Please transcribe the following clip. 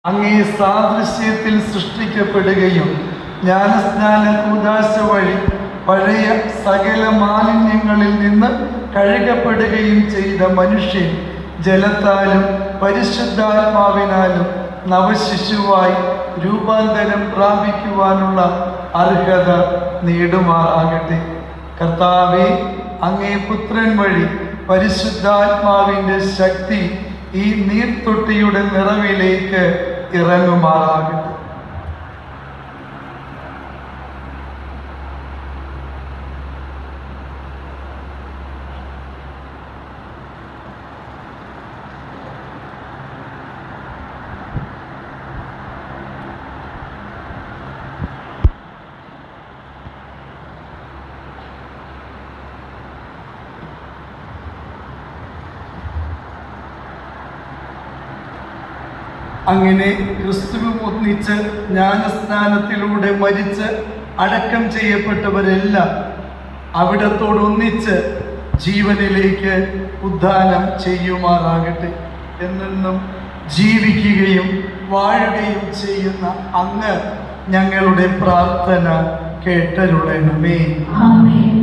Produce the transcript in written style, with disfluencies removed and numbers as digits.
അങ്ങേ സാദൃശ്യത്തിൽ സൃഷ്ടിക്കപ്പെടുകയും ജ്ഞാനസ്നാന കൂദാശ വഴി പഴയ സകല മാലിന്യങ്ങളിൽ നിന്ന് കഴുകപ്പെടുകയും ചെയ്ത മനുഷ്യൻ ജലത്താലും പരിശുദ്ധാത്മാവിനാലും നവശിശുവായി രൂപാന്തരം പ്രാപിക്കുവാനുള്ള അർഹത നേടുമാറാകട്ടെ. കർത്താവേ, അങ്ങേ പുത്രൻ വഴി പരിശുദ്ധാത്മാവിൻ്റെ ശക്തി ഈ നീർത്തൊട്ടിയുടെ നിറവിലേക്ക് ഇറങ്ങുമാറാകട്ടെ. അങ്ങനെ ക്രിസ്തുവും ഒന്നിച്ച് ജ്ഞാനസ്നാനത്തിലൂടെ മരിച്ച് അടക്കം ചെയ്യപ്പെട്ടവരെല്ലാം അവിടത്തോടൊന്നിച്ച് ജീവനിലേക്ക് ഉദ്ധാനം ചെയ്യുമാറാകട്ടെ. എന്നെന്നും ജീവിക്കുകയും വാഴുകയും ചെയ്യുന്ന അങ്ങ് ഞങ്ങളുടെ പ്രാർത്ഥന കേട്ടരുളണമേ. ആമേൻ.